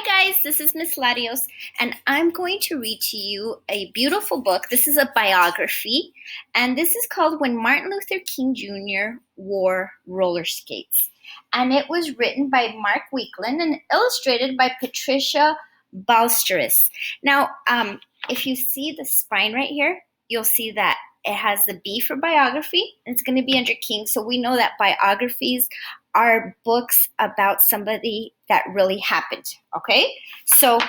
Hi guys, this is Miss Latios, and I'm going to read to you a beautiful book. This is a biography, and this is called When Martin Luther King Jr. Wore Roller Skates. And it was written by Mark Weekland and illustrated by Patricia Balsteris. Now, if you see the spine right here, you'll see that it has the B for biography, and it's going to be under King. So we know that biographies are books about somebody that really happened, okay? So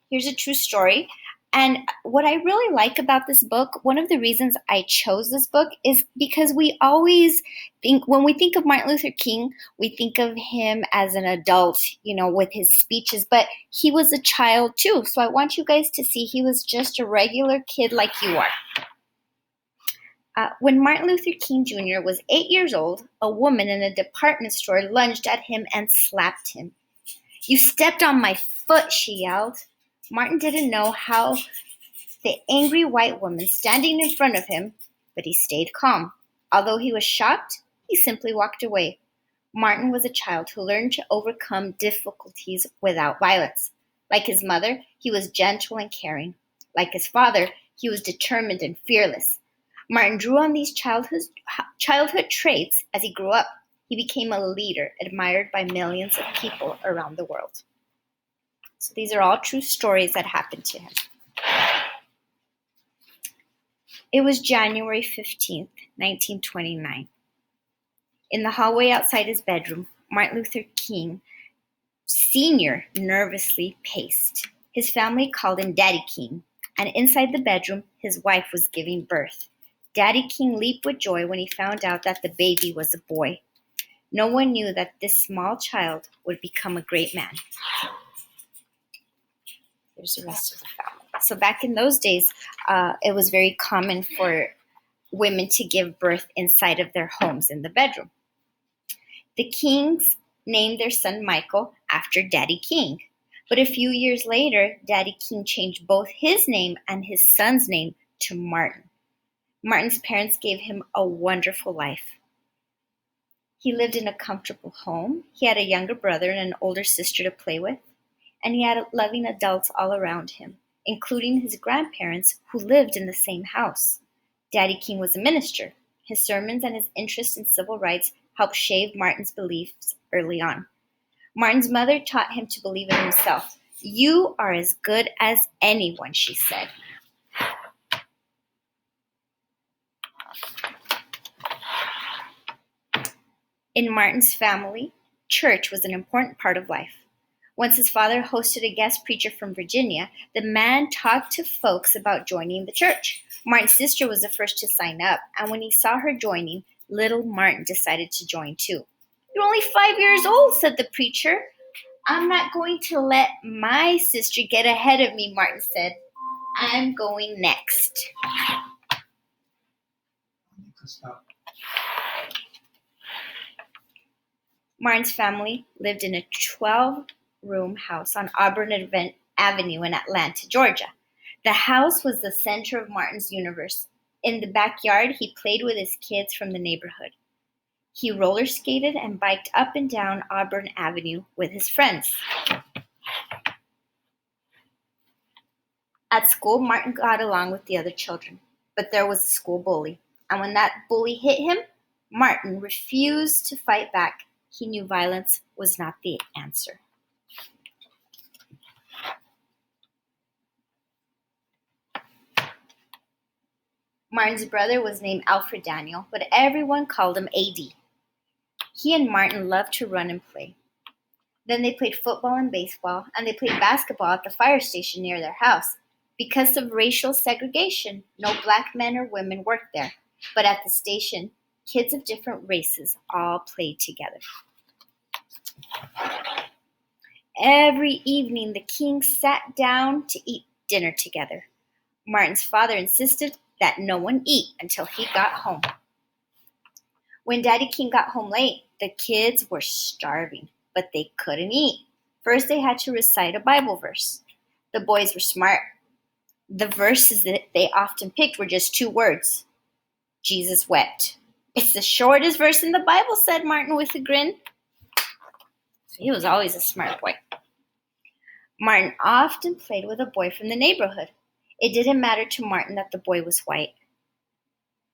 here's a true story. And what I really like about this book, one of the reasons I chose this book is because we always think, when we think of Martin Luther King, we think of him as an adult, with his speeches, but he was a child too. So I want you guys to see he was just a regular kid like you are. When Martin Luther King Jr. was 8 years old, a woman in a department store lunged at him and slapped him. "You stepped on my foot," she yelled. Martin didn't know how the angry white woman standing in front of him, but he stayed calm. Although he was shocked, he simply walked away. Martin was a child who learned to overcome difficulties without violence. Like his mother, he was gentle and caring. Like his father, he was determined and fearless. Martin drew on these childhood traits as he grew up. He became a leader admired by millions of people around the world. So these are all true stories that happened to him. It was January 15th, 1929. In the hallway outside his bedroom, Martin Luther King Sr. nervously paced. His family called him Daddy King, and inside the bedroom, his wife was giving birth. Daddy King leaped with joy when he found out that the baby was a boy. No one knew that this small child would become a great man. There's the rest of the family. So back in those days, it was very common for women to give birth inside of their homes in the bedroom. The Kings named their son Michael after Daddy King. But a few years later, Daddy King changed both his name and his son's name to Martin. Martin's parents gave him a wonderful life. He lived in a comfortable home. He had a younger brother and an older sister to play with, and he had loving adults all around him, including his grandparents who lived in the same house. Daddy King was a minister. His sermons and his interest in civil rights helped shape Martin's beliefs early on. Martin's mother taught him to believe in himself. "You are as good as anyone," she said. In Martin's family, church was an important part of life. Once his father hosted a guest preacher from Virginia, the man talked to folks about joining the church. Martin's sister was the first to sign up, and when he saw her joining, little Martin decided to join too. "You're only 5 years old," said the preacher. "I'm not going to let my sister get ahead of me," Martin said. "I'm going next." Martin's family lived in a 12-room house on Auburn Avenue in Atlanta, Georgia. The house was the center of Martin's universe. In the backyard, he played with his kids from the neighborhood. He roller skated and biked up and down Auburn Avenue with his friends. At school, Martin got along with the other children, but there was a school bully. And when that bully hit him, Martin refused to fight back. He knew violence was not the answer. Martin's brother was named Alfred Daniel, but everyone called him AD. He and Martin loved to run and play. Then they played football and baseball, and they played basketball at the fire station near their house. Because of racial segregation, no black men or women worked there. But at the station, kids of different races all played together. Every evening, the Kings sat down to eat dinner together. Martin's father insisted that no one eat until he got home. When Daddy King got home late, the kids were starving, but they couldn't eat. First, they had to recite a Bible verse. The boys were smart. The verses that they often picked were just 2 words. Jesus wept. "It's the shortest verse in the Bible," said Martin with a grin. He was always a smart boy. Martin often played with a boy from the neighborhood. It didn't matter to Martin that the boy was white.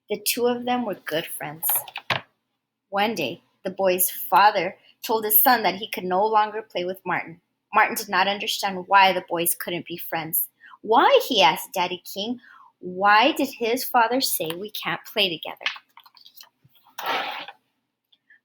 The two of them were good friends. One day, the boy's father told his son that he could no longer play with Martin. Martin did not understand why the boys couldn't be friends. Why, he asked Daddy King, why did his father say we can't play together?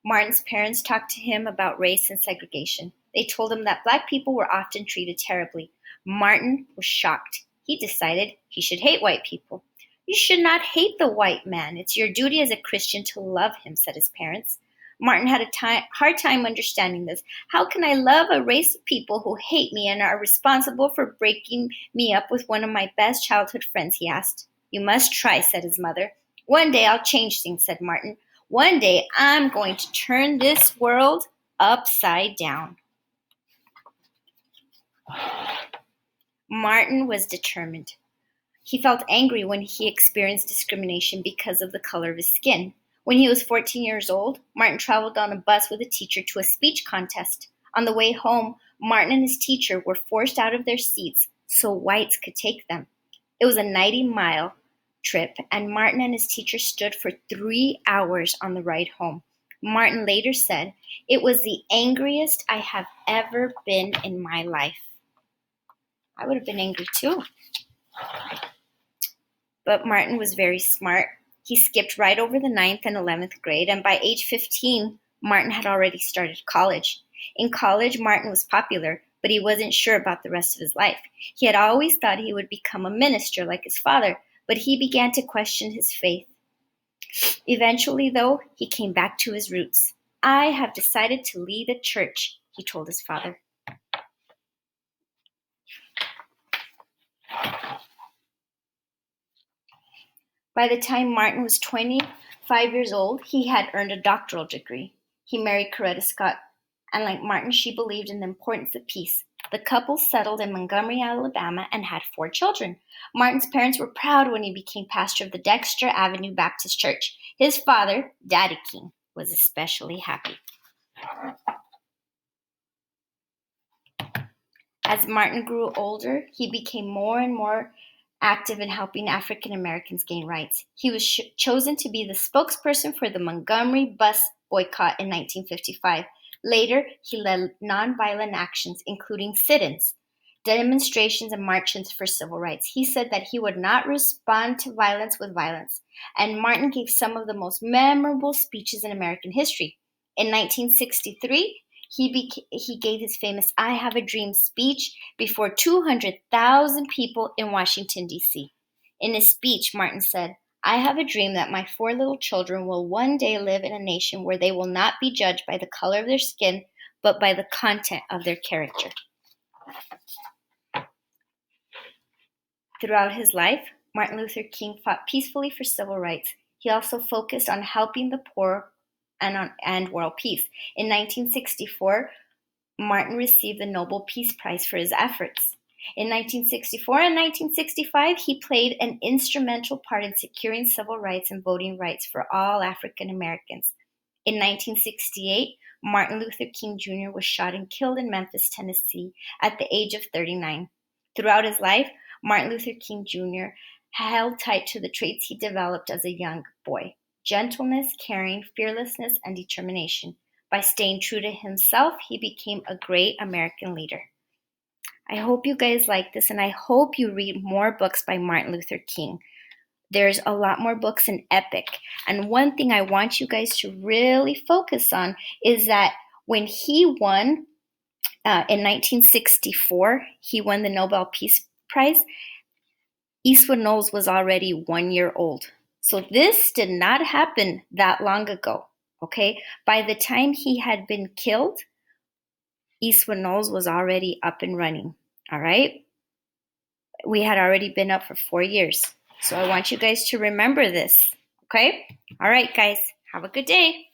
Martin's parents talked to him about race and segregation. They told him that black people were often treated terribly. Martin was shocked. He decided he should hate white people. You should not hate the white man. It's your duty as a Christian to love him, said his parents. Martin had a hard time understanding this. How can I love a race of people who hate me and are responsible for breaking me up with one of my best childhood friends, he asked. You must try, said his mother. One day I'll change things, said Martin. One day I'm going to turn this world upside down. Martin was determined. He felt angry when he experienced discrimination because of the color of his skin. When he was 14 years old, Martin traveled on a bus with a teacher to a speech contest. On the way home, Martin and his teacher were forced out of their seats so whites could take them. It was a 90-mile trip, and Martin and his teacher stood for 3 hours on the ride home. Martin later said, "It was the angriest I have ever been in my life." I would have been angry too. But Martin was very smart. He skipped right over the 9th and 11th grade, and by age 15, Martin had already started college. In college, Martin was popular, but he wasn't sure about the rest of his life. He had always thought he would become a minister like his father, but he began to question his faith. Eventually, though, he came back to his roots. I have decided to lead a church, he told his father. By the time Martin was 25 years old, he had earned a doctoral degree. He married Coretta Scott, and like Martin, she believed in the importance of peace. The couple settled in Montgomery, Alabama, and had 4 children. Martin's parents were proud when he became pastor of the Dexter Avenue Baptist Church. His father, Daddy King, was especially happy. As Martin grew older, he became more and more active in helping African Americans gain rights. He was chosen to be the spokesperson for the Montgomery bus boycott in 1955. Later, he led nonviolent actions, including sit-ins, demonstrations, and marches for civil rights. He said that he would not respond to violence with violence, and Martin gave some of the most memorable speeches in American history. In 1963, he gave his famous I Have a Dream speech before 200,000 people in Washington, D.C. In his speech, Martin said, I have a dream that my 4 little children will one day live in a nation where they will not be judged by the color of their skin, but by the content of their character. Throughout his life, Martin Luther King fought peacefully for civil rights. He also focused on helping the poor and world peace. In 1964, Martin received the Nobel Peace Prize for his efforts. In 1964 and 1965, he played an instrumental part in securing civil rights and voting rights for all African Americans. In 1968, Martin Luther King Jr. was shot and killed in Memphis, Tennessee, at the age of 39. Throughout his life, Martin Luther King Jr. held tight to the traits he developed as a young boy: gentleness, caring, fearlessness, and determination. By staying true to himself, he became a great American leader. I hope you guys like this, and I hope you read more books by Martin Luther King. There's a lot more books in Epic. And one thing I want you guys to really focus on is that when he won in 1964, he won the Nobel Peace Prize. Eastwood Knowles was already 1 year old. So this did not happen that long ago, okay? By the time he had been killed, Eastwood Knowles was already up and running, all right? We had already been up for 4 years. So I want you guys to remember this, okay? All right, guys, have a good day.